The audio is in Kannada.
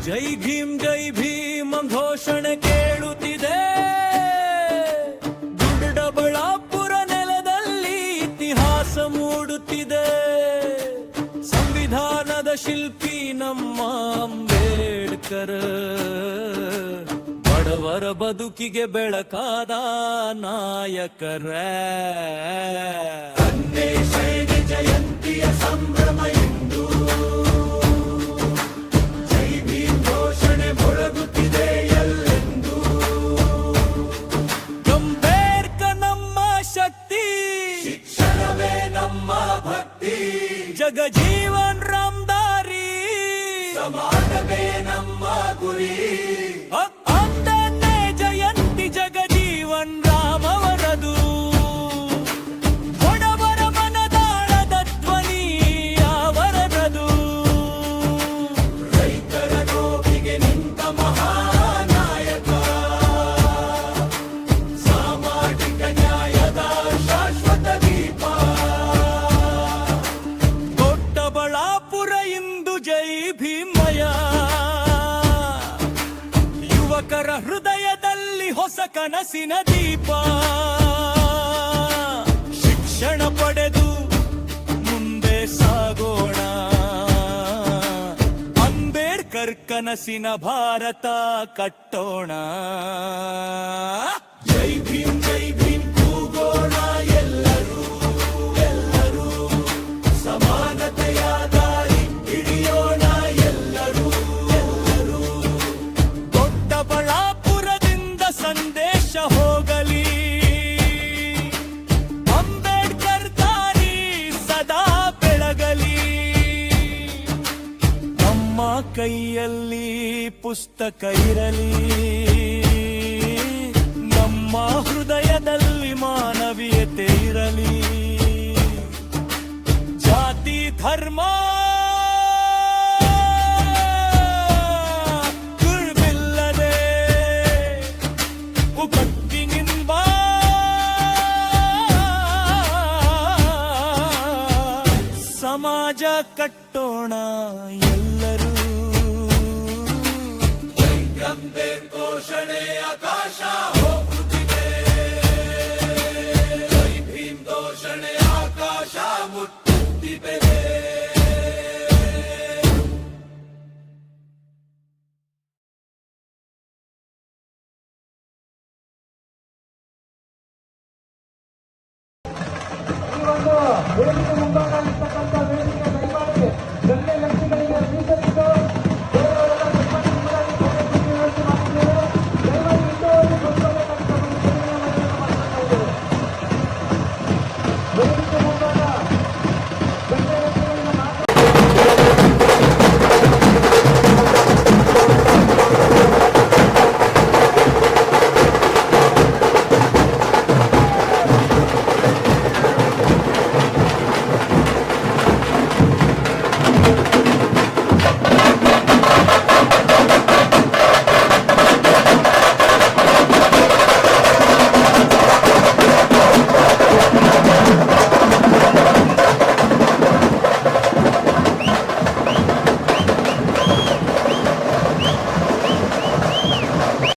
ಜೈ ಭೀಮ್ ಘೋಷಣೆ ಕೇಳುತ್ತಿದೆ. ದೊಡ್ಡಬಳ್ಳಾಪುರ ನೆಲದಲ್ಲಿ ಇತಿಹಾಸ ಮೂಡುತ್ತಿದೆ. ಸಂವಿಧಾನದ ಶಿಲ್ಪಿ ನಮ್ಮ ಅಂಬೇಡ್ಕರ್, ಬಡವರ ಬದುಕಿಗೆ ಬೆಳಕಾದ ನಾಯಕರ. ಜಯಂತಿಯ ಸಂಭ್ರಮ ಇಂದು, ಜೈ ಭೀಮ್ ಘೋಷಣೆ ಮೊಳಗುತ್ತಿದೆ ಎಲ್ಲೆಂದು. ಅಂಬೇಡ್ಕರ್ ನಮ್ಮ ಶಕ್ತಿ, ಶಿಕ್ಷಣವೇ ನಮ್ಮ ಭಕ್ತಿ. ಜಗಜೀವನ್ ರಾಮ್ ದಾರಿ, ಸಮಾಜವೇ ನಮ್ಮ ಗುರಿ. ಅಂದನೇ ಜಯಂತಿ ಜಗಜೀವನ್ ರಾಮ್ ಅವರದು. ಬಡವರ ಮನದಾಳದ ಧ್ವನಿ ಅವರದು. ರೈತರ ನೋವಿಗೆ ನಿಂತ ಮಹಾನಾಯಕ, ಸಾಮಾಜಿಕ ನ್ಯಾಯದ ಶಾಶ್ವತ ದೀಪ. ದೊಡ್ಡಬಳ್ಳಾಪುರ ಇಂದು ಜೈ ಭೀಮಯ. ಯುವಕರ ಹೃದಯದಲ್ಲಿ ಹೊಸ ಕನಸಿನ ದೀಪ. ಶಿಕ್ಷಣ ಪಡೆದು ಮುಂದೆ ಸಾಗೋಣ, ಅಂಬೇಡ್ಕರ್ ಕನಸಿನ ಭಾರತ ಕಟ್ಟೋಣ. ಜೈ ಭೀಮ್ ಕೂಗೋಣ ಎಲ್ಲರೂ, ಎಲ್ಲರೂ ಸಮಾನತೆಯ ದಾರಿ ಹಿಡಿಯೋಣ ಎಲ್ಲರೂ, ಎಲ್ಲರೂ. ದೊಡ್ಡಬಳ್ಳಾಪುರದಿಂದ ಸಂದೇಶ ಹೋಗಲಿ, ಅಂಬೇಡ್ಕರ್ ದಾರಿ ಸದಾ ಬೆಳಗಲಿ. ನಮ್ಮ ಕೈಯಲ್ಲಿ ಪುಸ್ತಕ ಇರಲಿ, ನಮ್ಮ ಹೃದಯದಲ್ಲಿ ಮಾನವೀಯತೆ ಇರಲಿ. ಜಾತಿ ಧರ್ಮ ಗುರುಬಿಲ್ಲದೆ ಉಪತ್ತಿನಿಂದ ಸಮಾಜ ಕಟ್ಟೋಣ ಎಲ್ಲರೂ. ಅಂಬೇಡ್ಕರ್ ಘೋಷಣೆ ಆಕಾಶ ಹೋಗುತ್ತಿದೆ. ಜೈ ಭೀಮ್ ಘೋಷಣೆ ಆಕಾಶ ಮುಟ್ಟುತ್ತಿದೆ. ಈ ಒಂದು ವೇದಿಕೆ ಮುಂಭಾಗ